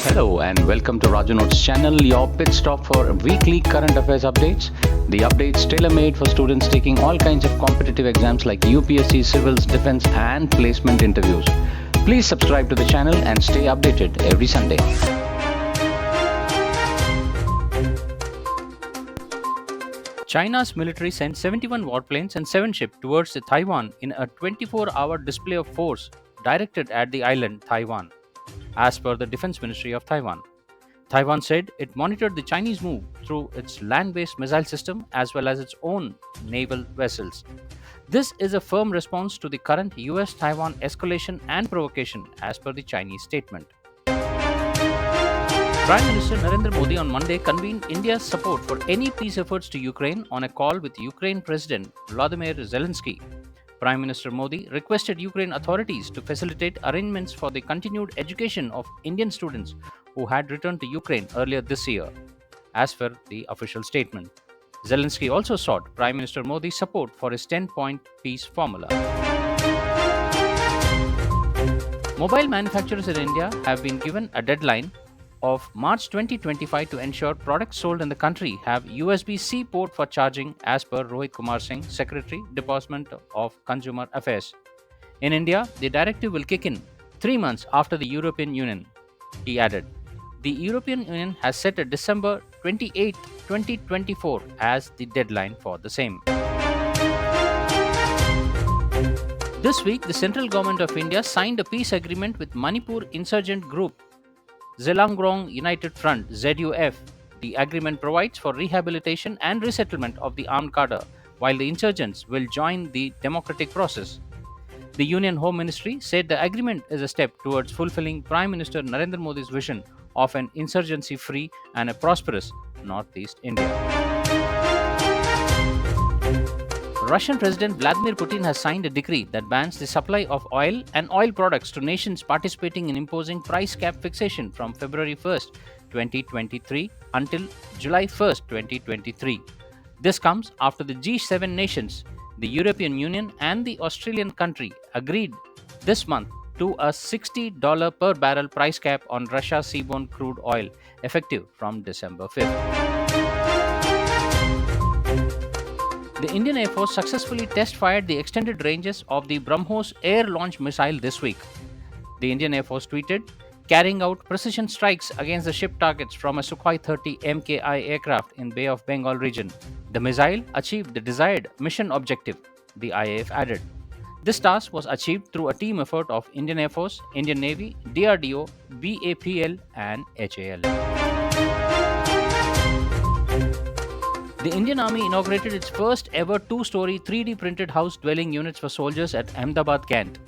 Hello and welcome to Raju Notes channel, your pit stop for weekly current affairs updates. The updates tailor-made for students taking all kinds of competitive exams like UPSC, civils, defense and placement interviews. Please subscribe to the channel and stay updated every Sunday. China's military sent 71 warplanes and 7 ships towards Taiwan in a 24-hour display of force directed at the island Taiwan, as per the Defense Ministry of Taiwan. Taiwan said it monitored the Chinese move through its land-based missile system as well as its own naval vessels. This is a firm response to the current US-Taiwan escalation and provocation, as per the Chinese statement. Prime Minister Narendra Modi on Monday convened India's support for any peace efforts to Ukraine on a call with Ukraine President Volodymyr Zelensky. Prime Minister Modi requested Ukraine authorities to facilitate arrangements for the continued education of Indian students who had returned to Ukraine earlier this year, as per the official statement. Zelensky also sought Prime Minister Modi's support for his 10-point peace formula. Mobile manufacturers in India have been given a deadline of March 2025 to ensure products sold in the country have USB-C port for charging, as per Rohit Kumar Singh, Secretary, Department of Consumer Affairs. In India, the directive will kick in 3 months after the European Union, he added. The European Union has set a December 28, 2024 as the deadline for the same. This week, the central government of India signed a peace agreement with Manipur insurgent group Zhelangrong United Front (ZUF). The agreement provides for rehabilitation and resettlement of the armed cadre, while the insurgents will join the democratic process. The Union Home Ministry said the agreement is a step towards fulfilling Prime Minister Narendra Modi's vision of an insurgency-free and a prosperous Northeast India. Russian President Vladimir Putin has signed a decree that bans the supply of oil and oil products to nations participating in imposing price cap fixation from February 1st, 2023 until July 1st, 2023. This comes after the G7 nations, the European Union and the Australian country agreed this month to a $60 per barrel price cap on Russia's seaborne crude oil, effective from December 5th. The Indian Air Force successfully test-fired the extended ranges of the BrahMos air-launched missile this week. The Indian Air Force tweeted, carrying out precision strikes against the ship targets from a Sukhoi 30 MKI aircraft in Bay of Bengal region. The missile achieved the desired mission objective, the IAF added. This task was achieved through a team effort of Indian Air Force, Indian Navy, DRDO, BAPL and HAL. The Indian Army inaugurated its first ever two-story 3D printed house dwelling units for soldiers at Ahmedabad, Kent.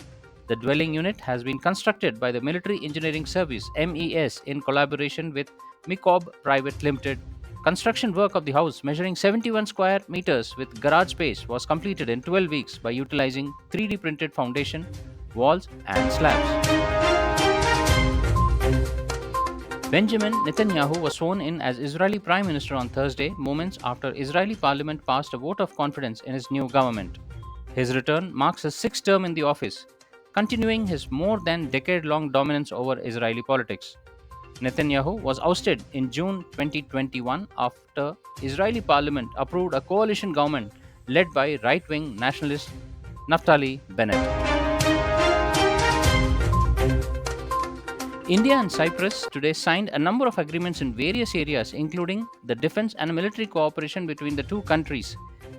The dwelling unit has been constructed by the Military Engineering Service (MES) in collaboration with MICOB Private Limited. Construction work of the house, measuring 71 square meters with garage space, was completed in 12 weeks by utilizing 3D printed foundation, walls and slabs. Benjamin Netanyahu was sworn in as Israeli Prime Minister on Thursday, moments after Israeli Parliament passed a vote of confidence in his new government. His return marks his sixth term in the office, continuing his more than decade-long dominance over Israeli politics. Netanyahu was ousted in June 2021 after Israeli Parliament approved a coalition government led by right-wing nationalist Naftali Bennett. India and Cyprus today signed a number of agreements in various areas, including the defense and military cooperation between the two countries.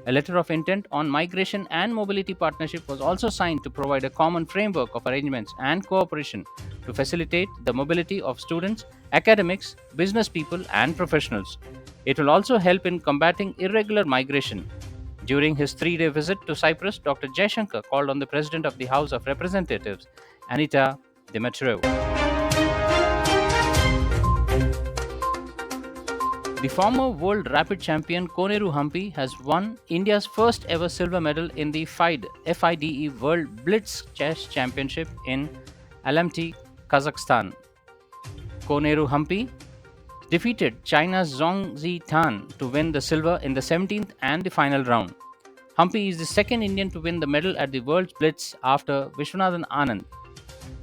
A letter of intent on migration and mobility partnership was also signed to provide a common framework of arrangements and cooperation to facilitate the mobility of students, academics, business people, and professionals. It will also help in combating irregular migration. During his 3-day visit to Cyprus, Dr. Jaishankar called on the President of the House of Representatives, Anita Dimitriou. The former world rapid champion Koneru Humpy has won India's first ever silver medal in the FIDE World Blitz Chess Championship in Almaty, Kazakhstan. Koneru Humpy defeated China's Zhong Zitan to win the silver in the 17th and the final round. Humpy is the second Indian to win the medal at the World Blitz after Vishwanathan Anand.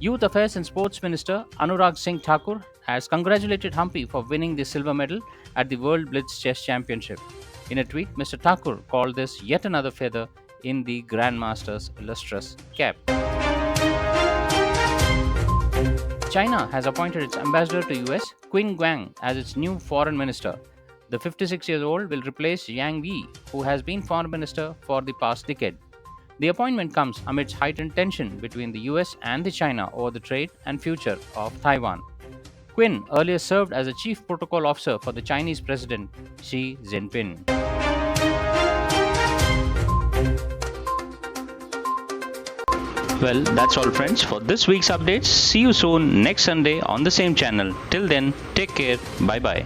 Youth Affairs and Sports Minister Anurag Singh Thakur has congratulated Humpy for winning the silver medal at the World Blitz Chess Championship. In a tweet, Mr. Thakur called this yet another feather in the Grandmaster's illustrious cap. China has appointed its ambassador to US, Qin Guang, as its new foreign minister. The 56-year-old will replace Yang Yi, who has been foreign minister for the past decade. The appointment comes amidst heightened tension between the US and China over the trade and future of Taiwan. Qin earlier served as a chief protocol officer for the Chinese President Xi Jinping. Well, that's all, friends, for this week's updates. See you soon next Sunday on the same channel. Till then, take care. Bye bye.